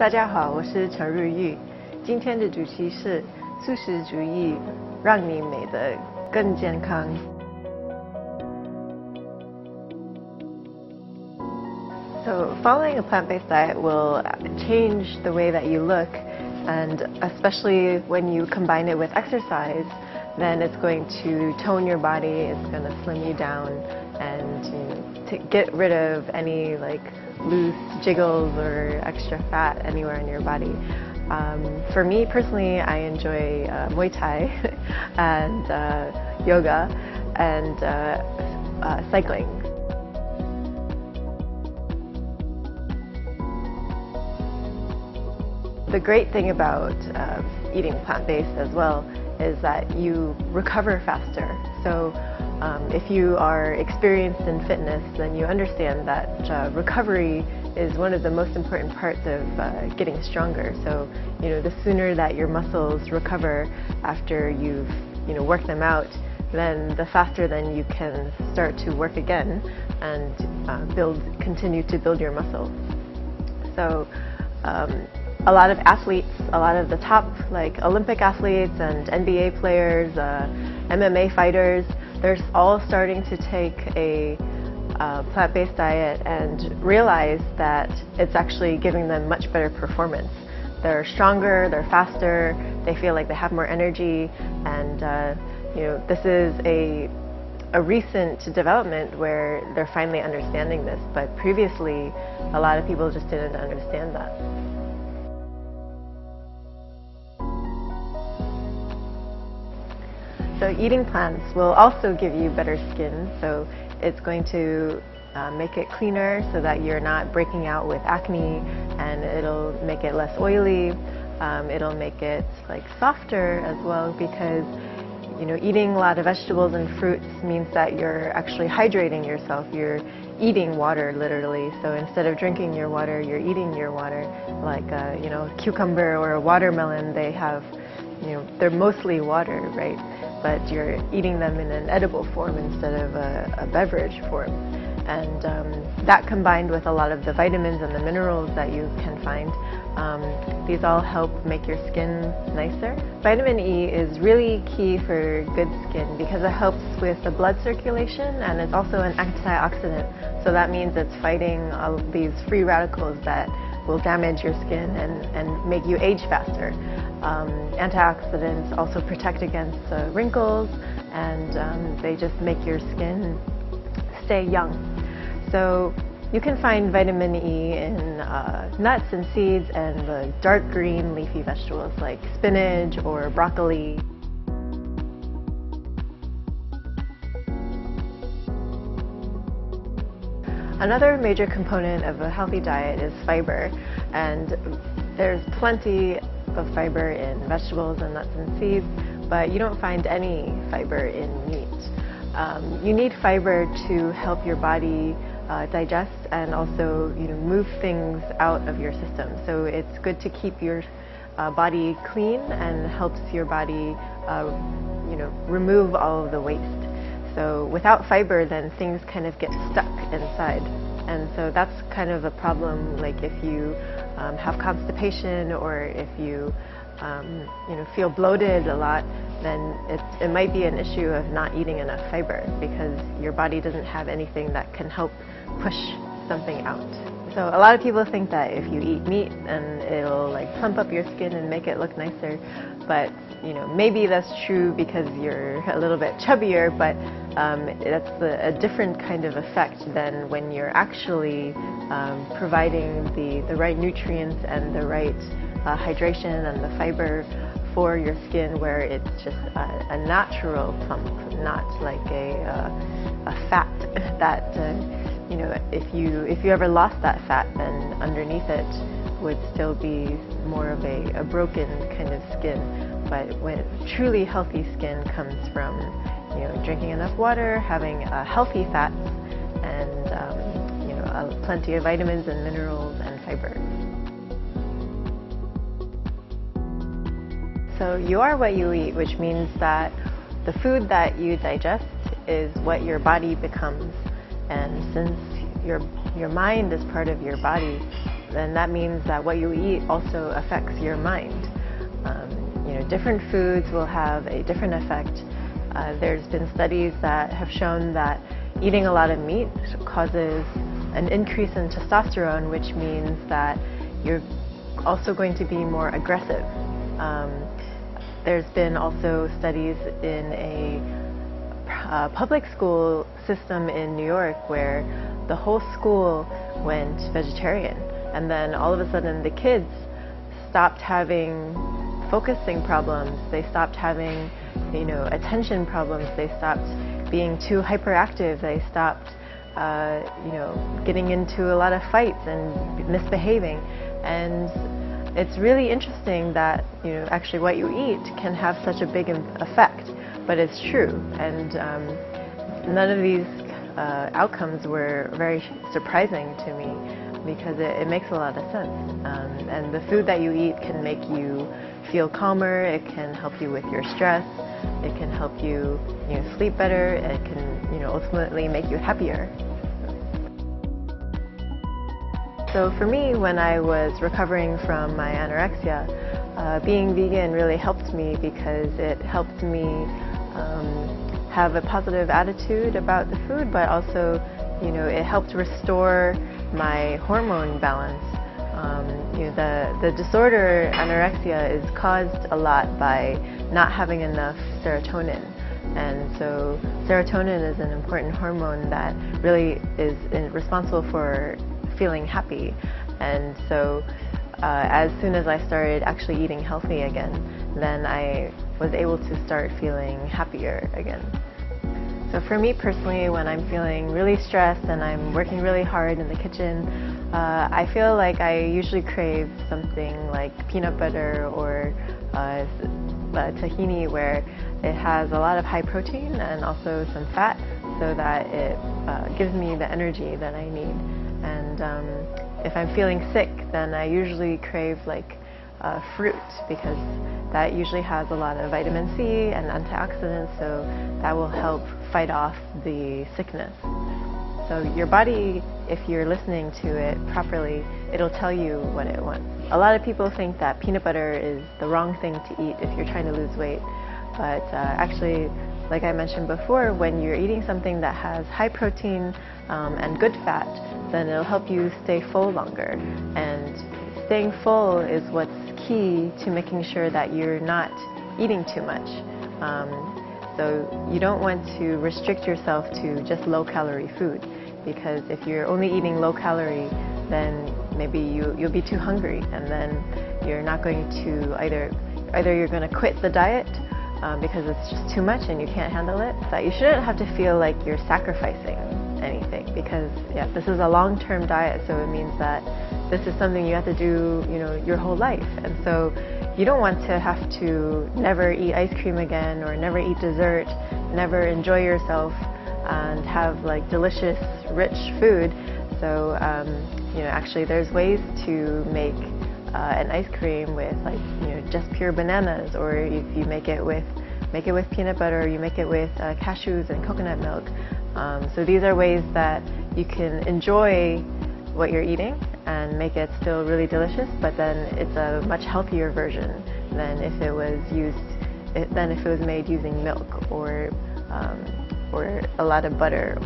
大家好，我是陈日玉。今天的主题是素食主义，让你美得更健康。So, following a plant-based diet will change the way that you look, and especially when you combine it with exercise, then it's going to tone your body, it's going to slim you down, and to get rid of any loose jiggles or extra fat anywhere in your body. For me personally, I enjoy Muay Thai and yoga and cycling. The great thing about eating plant-based as well is that you recover faster. So if you are experienced in fitness, then you understand that recovery is one of the most important parts of getting stronger. So, the sooner that your muscles recover after you've, worked them out, then the faster then you can start to work again and continue to build your muscles. So, a lot of athletes, a lot of the top Olympic athletes and NBA players, MMA fighters, they're all starting to take a plant-based diet and realize that it's actually giving them much better performance. They're stronger, they're faster, they feel like they have more energy, and this is a recent development where they're finally understanding this, but previously a lot of people just didn't understand that. So eating plants will also give you better skin, so it's going to make it cleaner so that you're not breaking out with acne, and it'll make it less oily, it'll make it softer as well, because eating a lot of vegetables and fruits means that you're actually hydrating yourself. You're eating water literally, so instead of drinking your water, you're eating your water. Like a cucumber or a watermelon, they have, they're mostly water, right? But you're eating them in an edible form instead of a beverage form. And that combined with a lot of the vitamins and the minerals that you can find, these all help make your skin nicer. Vitamin E is really key for good skin because it helps with the blood circulation, and it's also an antioxidant. So that means it's fighting all of these free radicals that will damage your skin and make you age faster. Antioxidants also protect against wrinkles, and they just make your skin stay young. So you can find vitamin E in nuts and seeds and the dark green leafy vegetables like spinach or broccoli. Another major component of a healthy diet is fiber, and there's plenty of fiber in vegetables and nuts and seeds, but you don't find any fiber in meat. You need fiber to help your body digest and also move things out of your system. So it's good to keep your body clean and helps your body remove all of the waste. So without fiber, then things kind of get stuck inside, and so that's kind of a problem. Like if you have constipation, or if you feel bloated a lot, then it might be an issue of not eating enough fiber because your body doesn't have anything that can help push something out. So a lot of people think that if you eat meat, then it'll plump up your skin and make it look nicer, but maybe that's true because you're a little bit chubbier, but that's a different kind of effect than when you're actually providing the right nutrients and the right hydration and the fiber for your skin, where it's just a natural plump, not like a fat that if you ever lost that fat, then underneath it would still be more of a broken kind of skin. But when truly healthy skin comes from drinking enough water, having healthy fats, and plenty of vitamins and minerals and fiber. So you are what you eat, which means that the food that you digest is what your body becomes. And since your mind is part of your body, then that means that what you eat also affects your mind. Different foods will have a different effect. There's been studies that have shown that eating a lot of meat causes an increase in testosterone, which means that you're also going to be more aggressive. There's been also studies in a public school system in New York where the whole school went vegetarian, and then all of a sudden the kids stopped having focusing problems, they stopped having attention problems, they stopped being too hyperactive, they stopped getting into a lot of fights and misbehaving. And it's really interesting that actually what you eat can have such a big effect, but it's true. And none of these outcomes were very surprising to me because it makes a lot of sense. And the food that you eat can make you feel calmer, it can help you with your stress, it can help you sleep better, it can ultimately make you happier. So for me, when I was recovering from my anorexia, being vegan really helped me because it helped me have a positive attitude about the food, but also it helped restore my hormone balance. The disorder anorexia is caused a lot by not having enough serotonin, and so serotonin is an important hormone that really is responsible for feeling happy. And so as soon as I started actually eating healthy again, then I was able to start feeling happier again. So for me personally, when I'm feeling really stressed and I'm working really hard in the kitchen, I feel like I usually crave something like peanut butter or tahini, where it has a lot of high protein and also some fat, so that it gives me the energy that I need. And if I'm feeling sick, then I usually crave like fruit, because that usually has a lot of vitamin C and antioxidants, so that will help fight off the sickness. So your body, if you're listening to it properly, it'll tell you what it wants. A lot of people think that peanut butter is the wrong thing to eat if you're trying to lose weight, but actually, like I mentioned before, when you're eating something that has high protein and good fat, then it'll help you stay full longer. And staying full is what's key to making sure that you're not eating too much. So you don't want to restrict yourself to just low-calorie food, because if you're only eating low-calorie, then maybe you'll be too hungry, and then you're not going to either you're going to quit the diet because it's just too much and you can't handle it. But you shouldn't have to feel like you're sacrificing anything, because this is a long-term diet, so it means that this is something you have to do your whole life. And so you don't want to have to never eat ice cream again, or never eat dessert, never enjoy yourself and have like delicious, rich food. So actually there's ways to make an ice cream with just pure bananas, or if you make it with peanut butter, you make it with cashews and coconut milk. So these are ways that you can enjoy what you're eating and make it still really delicious, but then it's a much healthier version than if it was made using milk or a lot of butter.